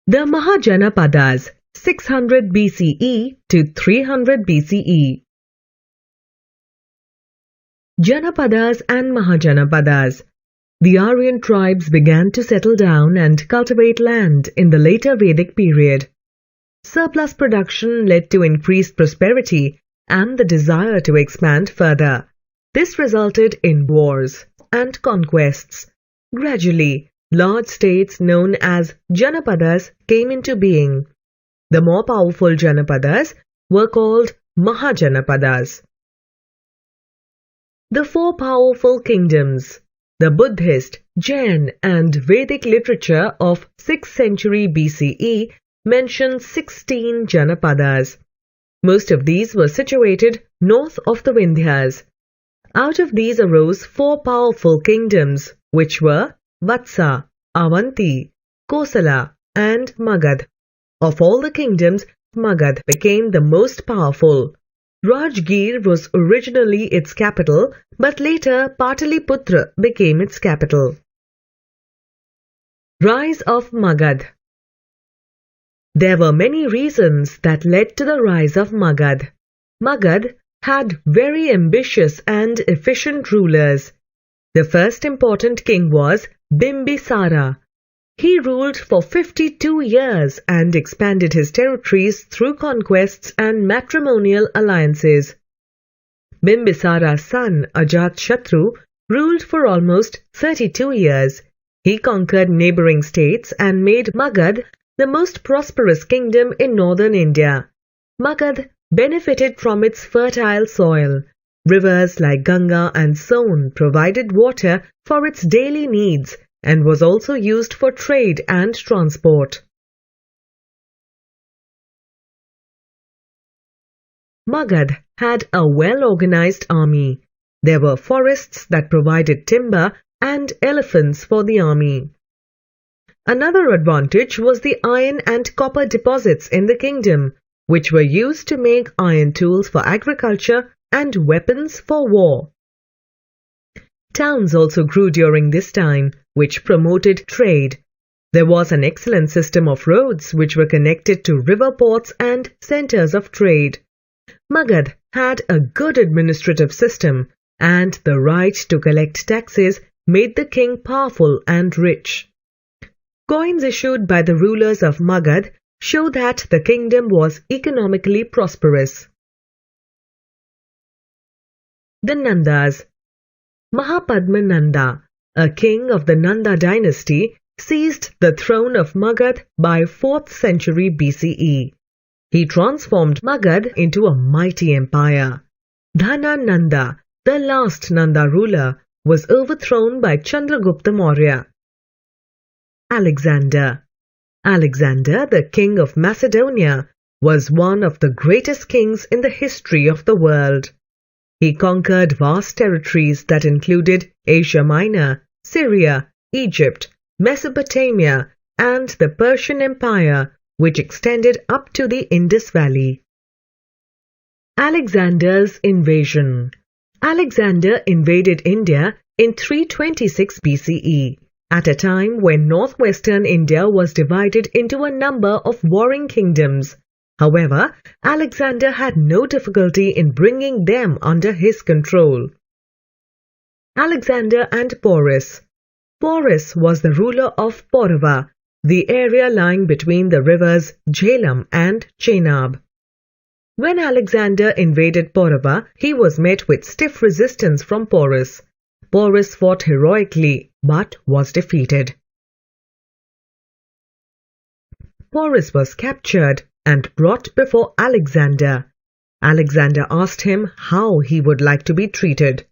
The Mahajanapadas, 600 BCE to 300 BCE. Janapadas and Mahajanapadas. The Aryan tribes began to settle down and cultivate land in the later Vedic period. Surplus production led to increased prosperity and the desire to expand further. This resulted in wars and conquests. Gradually, large states known as Janapadas came into being. The more powerful Janapadas were called Mahajanapadas. The four powerful kingdoms. The Buddhist, Jain and Vedic literature of 6th century BCE mention 16 Janapadas. Most of these were situated north of the Vindhyas. Out of these arose four powerful kingdoms, which were Vatsa, Avanti, Kosala and Magad. Of all the kingdoms, Magad became the most powerful. Rajgir was originally its capital, but later Pataliputra became its capital. Rise of Magad. There were many reasons that led to the rise of Magad. Magad had very ambitious and efficient rulers. The first important king was Bimbisara. He ruled for 52 years and expanded his territories through conquests and matrimonial alliances. Bimbisara's son Ajatashatru ruled for almost 32 years. He conquered neighboring states and made Magad the most prosperous kingdom in northern India. Magad benefited from its fertile soil. Rivers like Ganga and Son provided water for its daily needs and was also used for trade and transport. Magad had a well-organized army. There were forests that provided timber and elephants for the army. Another advantage was the iron and copper deposits in the kingdom, which were used to make iron tools for agriculture and weapons for war. Towns also grew during this time, which promoted trade. There was an excellent system of roads which were connected to river ports and centers of trade. Magad had a good administrative system, and the right to collect taxes made the king powerful and rich. Coins issued by the rulers of Magad show that the kingdom was economically prosperous. The Nandas. Mahapadmananda, a king of the Nanda dynasty, seized the throne of Magad by 4th century BCE. He transformed Magad into a mighty empire. Dhanananda, the last Nanda ruler, was overthrown by Chandragupta Maurya. Alexander. Alexander, the king of Macedonia, was one of the greatest kings in the history of the world. He conquered vast territories that included Asia Minor, Syria, Egypt, Mesopotamia, and the Persian Empire, which extended up to the Indus Valley. Alexander's invasion. Alexander invaded India in 326 BCE, at a time when northwestern India was divided into a number of warring kingdoms. However, Alexander had no difficulty in bringing them under his control. Alexander and Porus. Porus was the ruler of Paurava, the area lying between the rivers JAYAM and Chenab. When Alexander invaded Paurava, he was met with stiff resistance from Porus. Porus fought heroically but was defeated. Porus was captured and brought before Alexander. Alexander asked him how he would like to be treated.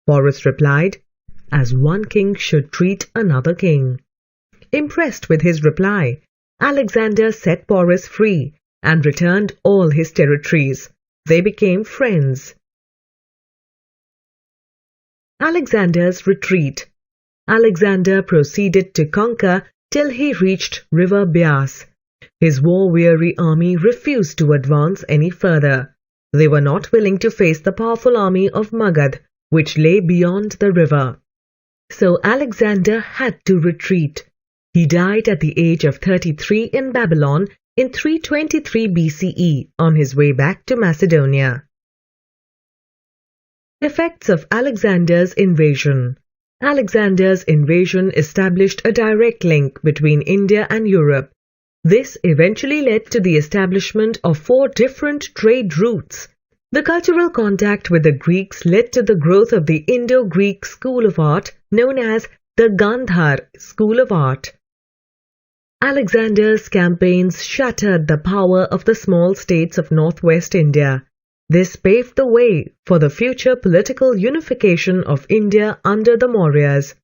Porus replied, as one king should treat another king. Impressed with his reply, Alexander set Porus free and returned all his territories. They became friends. Alexander's retreat. Alexander proceeded to conquer till he reached River Beas. His war-weary army refused to advance any further. They were not willing to face the powerful army of Magad, which lay beyond the river. So Alexander had to retreat. He died at the age of 33 in Babylon in 323 BCE on his way back to Macedonia. Effects of Alexander's invasion. Alexander's invasion established a direct link between India and Europe. This eventually led to the establishment of 4 different trade routes. The cultural contact with the Greeks led to the growth of the Indo-Greek school of art known as the Gandhar school of art. Alexander's campaigns shattered the power of the small states of northwest India. This paved the way for the future political unification of India under the Mauryas.